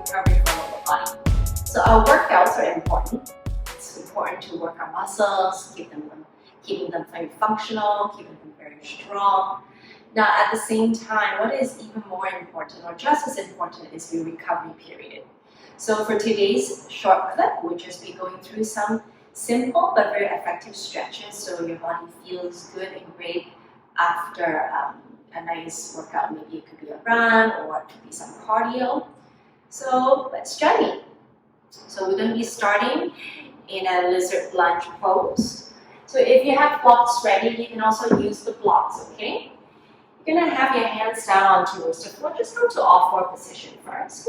recovery for our body. So our workouts are important. It's important to work our muscles, keeping them very functional, keeping them very strong. Now at the same time, what is even more important or just as important is your recovery period. So for today's short clip, we'll just be going through some simple but very effective stretches so your body feels good and great after a nice workout. Maybe it could be a run or it could be some cardio. So let's journey. So we're going to be starting in a lizard lunge pose. So if you have blocks ready, you can also use the blocks, okay? You're going to have your hands down on towards the floor. Just go to all four position first.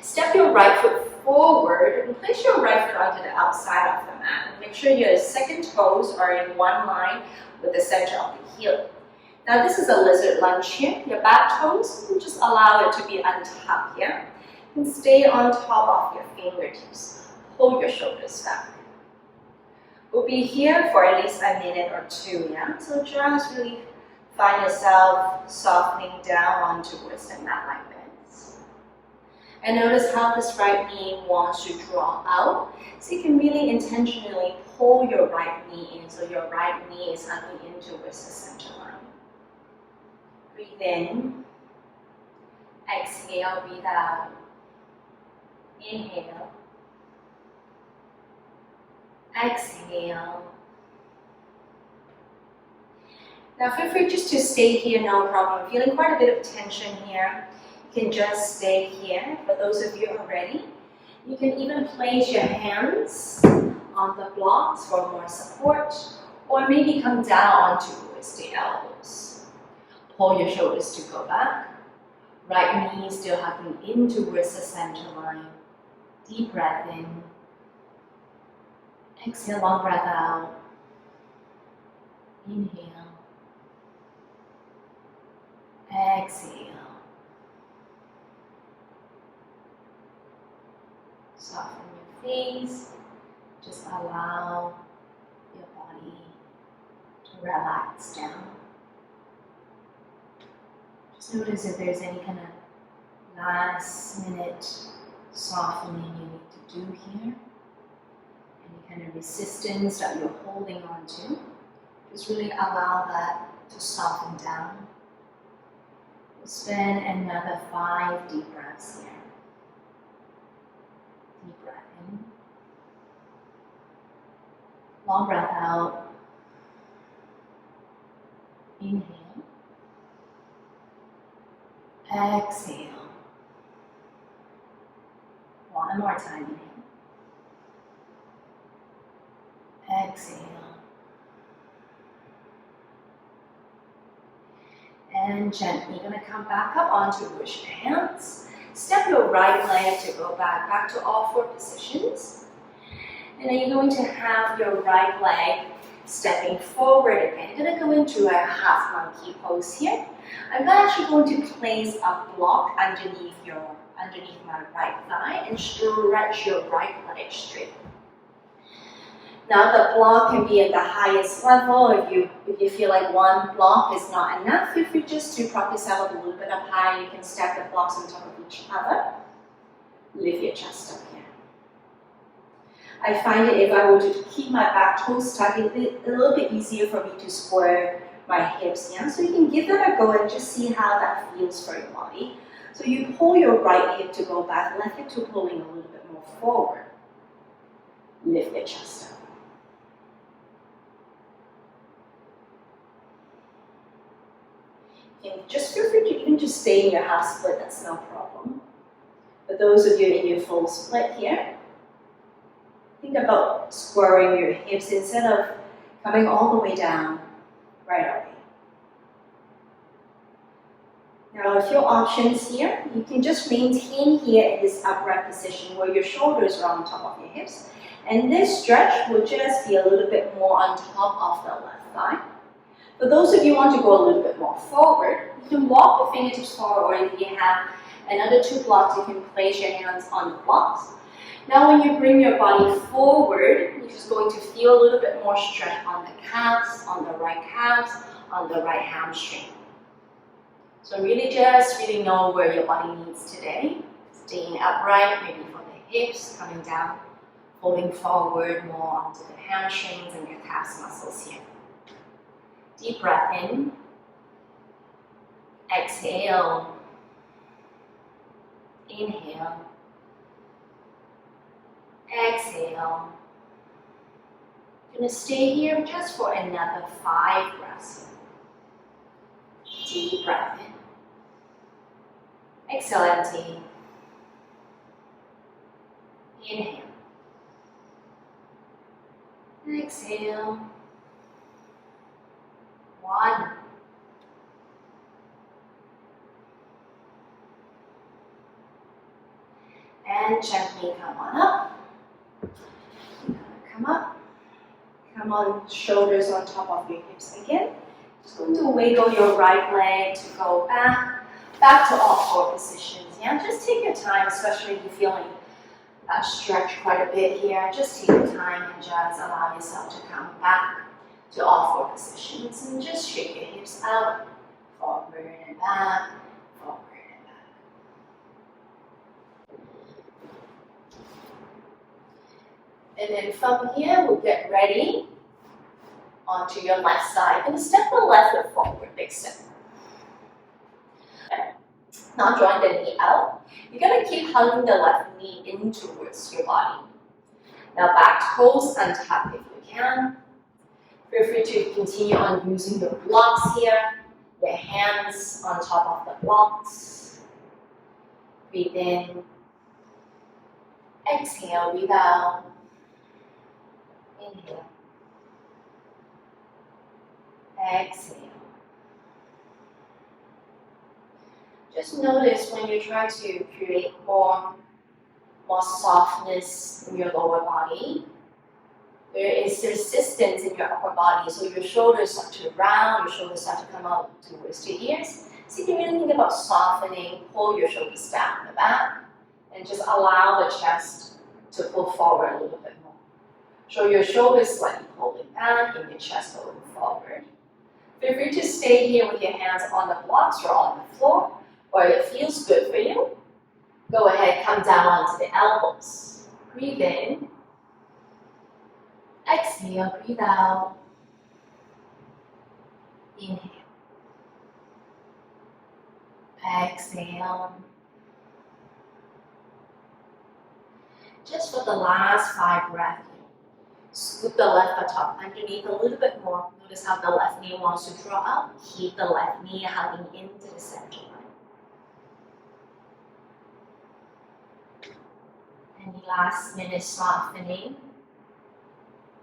Step your right foot forward and place your right foot onto the outside of the mat. Make sure your second toes are in one line with the center of the heel. Now this is a lizard lunge here. Your back toes, you just allow it to be untucked here. And stay on top of your fingertips. Pull your shoulders back. We'll be here for at least a minute or two, yeah? So just really find yourself softening down on towards the mat like this. And notice how this right knee wants to draw out. So you can really intentionally pull your right knee in so your right knee is hugging in towards the center line. Breathe in. Exhale, breathe out. Inhale. Exhale. Now feel free just to stay here, no problem. I'm feeling quite a bit of tension here. You can just stay here. For those of you who are ready, you can even place your hands on the blocks for more support, or maybe come down onto the elbows. Pull your shoulders to go back. Right knee still hugging in towards the center line. Deep breath in. Exhale, long breath out. Inhale. Exhale. Soften your face. Just allow your body to relax down. Just notice if there's any kind of last minute softening you need to do here. Any kind of resistance that you're holding on to. Just really allow that to soften down. We'll spend another 5 deep breaths here. Deep breath in. Long breath out. Inhale. Exhale. One more time, inhale. Exhale. And gently, you're going to come back up onto push your hands. Step your right leg to go back to all 4 positions. And then you're going to have your right leg stepping forward again. You're going to go into a half monkey pose here. I'm actually going to place a block underneath my right thigh and stretch your right leg straight. Now the block can be at the highest level. If you feel like one block is not enough, feel free just to prop yourself up a little bit up high. You can stack the blocks on top of each other. Lift your chest up here. I find that if I were to keep my back toes tucked, it'd be a little bit easier for me to square my hips. Yeah? So you can give that a go and just see how that feels for your body. So you pull your right hip to go back, left hip to pulling a little bit more forward. Lift your chest up. You can just feel free to even just stay in your half split, that's no problem. For those of you in your full split here, think about squaring your hips instead of coming all the way down right away. Now a few options here. You can just maintain here in this upright position where your shoulders are on top of your hips. And this stretch will just be a little bit more on top of the left thigh. For those of you who want to go a little bit more forward, you can walk the fingertips forward, or if you have another 2 blocks, you can place your hands on the blocks. Now when you bring your body forward, you're just going to feel a little bit more stretch on the calves, on the right calves, on the right hamstring. So really just know where your body needs today. Stay Sitting upright, maybe for the hips, coming down, folding forward more onto the hamstrings and your calf muscles here. Deep breath in. Exhale. Inhale. Exhale. Gonna stay here just for another 5 breaths. Deep breath in. Exhale, empty. Inhale. Exhale. 1. And gently come on up. Come up. Come on, shoulders on top of your hips again. Just going to wiggle your right leg to go back to all 4 positions. Yeah, just take your time, especially if you're feeling stretch quite a bit here. Just take your time and just allow yourself to come back to all 4 positions and just shake your hips out, forward and back, forward and back. And then from here, we'll get ready onto your left side. You're going to step the left foot forward, big step. Now join the knee out. You're going to keep hugging the left knee in towards your body. Now back toes untuck if you can. Feel free to continue on using your blocks here. Your hands on top of the blocks. Breathe in. Exhale, breathe out. Inhale. Exhale. Just notice when you try to create more softness in your lower body, there is resistance in your upper body. So your shoulders start to round, your shoulders start to come out towards your ears. So you can really think about softening, pull your shoulders down in the back, and just allow the chest to pull forward a little bit more. So your shoulders slightly pulling back and your chest going forward. Feel free to stay here with your hands on the blocks or on the floor, or if it feels good for you, go ahead, come down onto the elbows. Breathe in. Exhale, breathe out. Inhale. Exhale. Just for the last 5 breaths, scoop the left butt up underneath a little bit more. Notice how the left knee wants to draw up. Keep the left knee hugging into the center line. Any last minute softening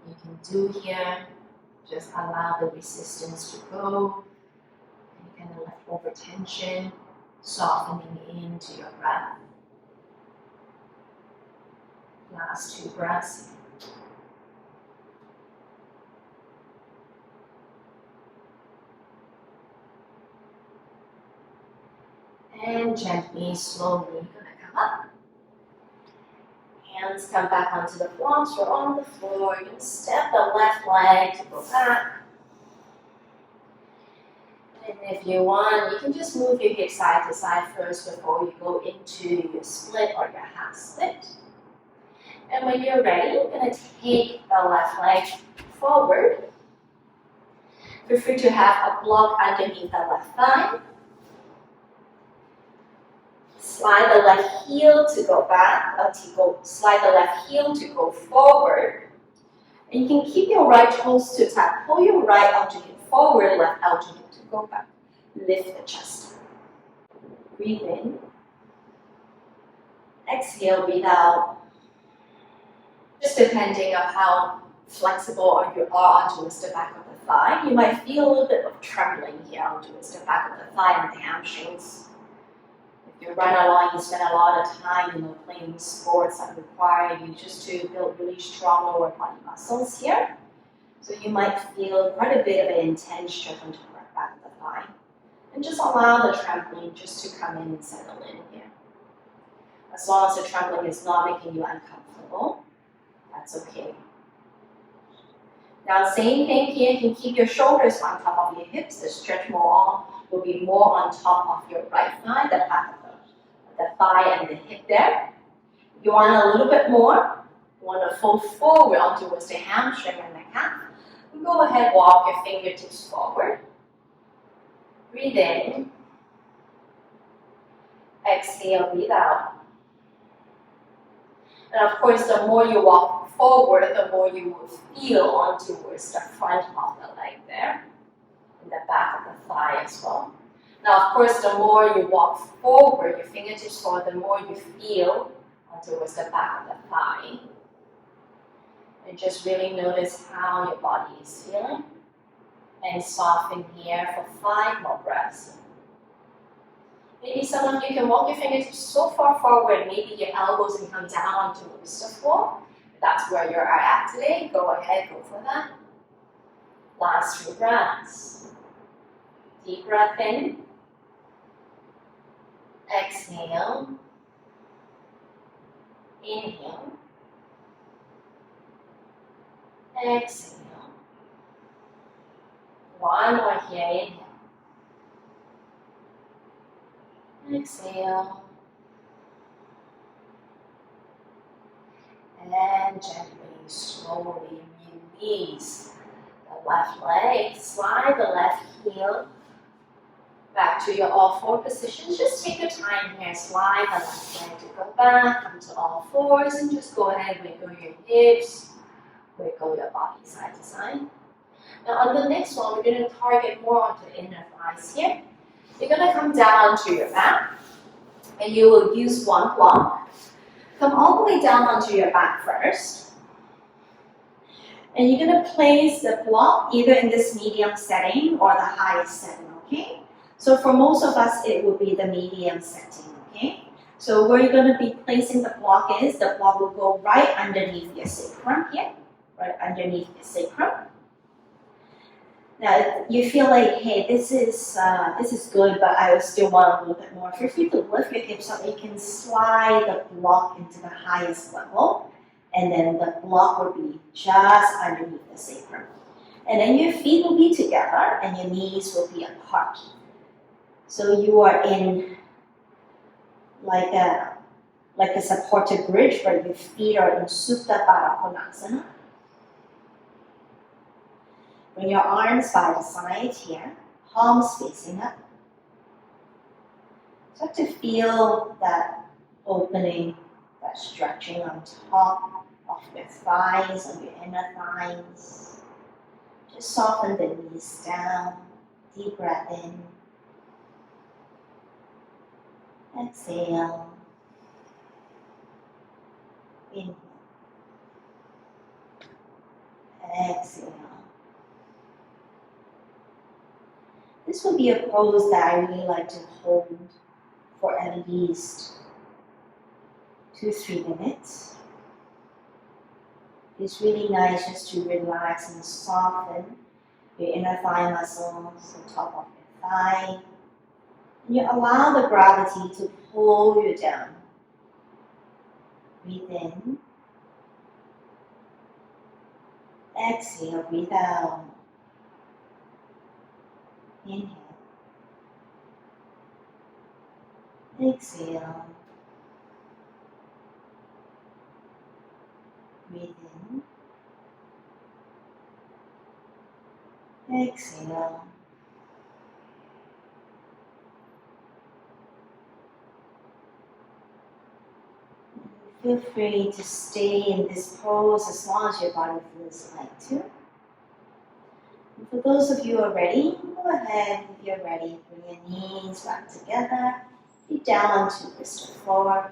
you can do here. Just allow the resistance to go. Any kind of leftover tension, softening into your breath. Last 2 breaths. And gently, slowly, gonna come up. Hands come back onto the blocks or on the floor. You can step the left leg to go back. And if you want, you can just move your hips side to side first before you go into your split or your half split. And when you're ready, you're going to take the left leg forward. Feel free to have a block underneath the left thigh. Slide the left heel to go back, slide the left heel to go forward. And you can keep your right toes to tap. Pull your right alternate forward, left alternate to go back. Lift the chest. Breathe in. Exhale, breathe out. Just depending on how flexible you are towards the back of the thigh, you might feel a little bit of trembling here towards the back of the thigh and the hamstrings. If you run along, you spend a lot of time, playing sports that require you just to build really strong lower body muscles here. So you might feel quite a bit of an intense stretch onto the back of the thigh. And just allow the trembling just to come in and settle in here. As long as the trembling is not making you uncomfortable, that's okay. Now, same thing here, you can keep your shoulders on top of your hips. The stretch will be more on top of your right thigh, the back of the the thigh and the hip there. You want a little bit more. You want to fold forward on towards the hamstring and the calf. Go ahead, walk your fingertips forward. Breathe in. Exhale, breathe out. And of course, the more you walk forward, the more you will feel on towards the front of the leg there, and the back of the thigh as well. Now, of course, the more you walk forward, your fingertips forward, the more you feel on towards the back of the thigh. And just really notice how your body is feeling. And soften here for 5 more breaths. Maybe some of you can walk your fingers so far forward, maybe your elbows can come down towards the floor. If that's where you are at today, go ahead, go for that. Last 3 breaths. Deep breath in. Exhale. Inhale. Exhale. 1 more here, inhale. Exhale. And gently, slowly release the left leg. Slide the left heel back to your all 4 positions. Just take your time here. Slide the left leg to go back, come to all 4s, and just go ahead, wiggle your hips, wiggle your body side to side. Now on the next one, we're going to target more onto the inner thighs here. You're going to come down onto your back, and you will use 1 block. Come all the way down onto your back first. And you're going to place the block either in this medium setting or the highest setting, okay? So for most of us, it will be the medium setting, okay? So where you're going to be placing the block will go right underneath your sacrum here, right underneath your sacrum. Now, you feel like, hey, this is good, but I still want a little bit more. Feel free to lift your hips up. You can slide the block into the highest level, and then the block will be just underneath the sacrum. And then your feet will be together, and your knees will be apart. So you are in like a supported bridge where your feet are in Supta Baddha Konasana. Bring your arms by the side here, palms facing up. Start to feel that opening, that stretching on top of your thighs, on your inner thighs. Just soften the knees down, deep breath in. Exhale. Inhale. Exhale. This will be a pose that I really like to hold for at least 2-3 minutes. It's really nice just to relax and soften your inner thigh muscles, the top of your thigh. And you allow the gravity to pull you down. Breathe in. Exhale, breathe out. Inhale. Exhale. Breathe in. Exhale. Feel free to stay in this pose as long as your body feels like to. And for those of you who are ready, go ahead, if you're ready, bring your knees back together, feet down towards the floor,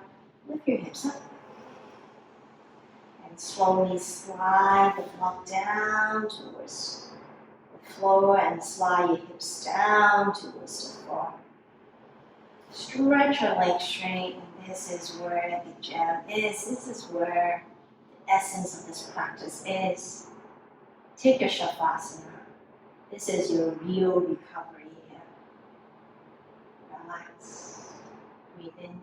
lift your hips up. And slowly slide the block down towards the floor and slide your hips down towards the floor. Stretch your legs straight, and this is where the gem is. This is where the essence of this practice is. Take your shavasana. This is your real recovery here. Relax. Breathe in.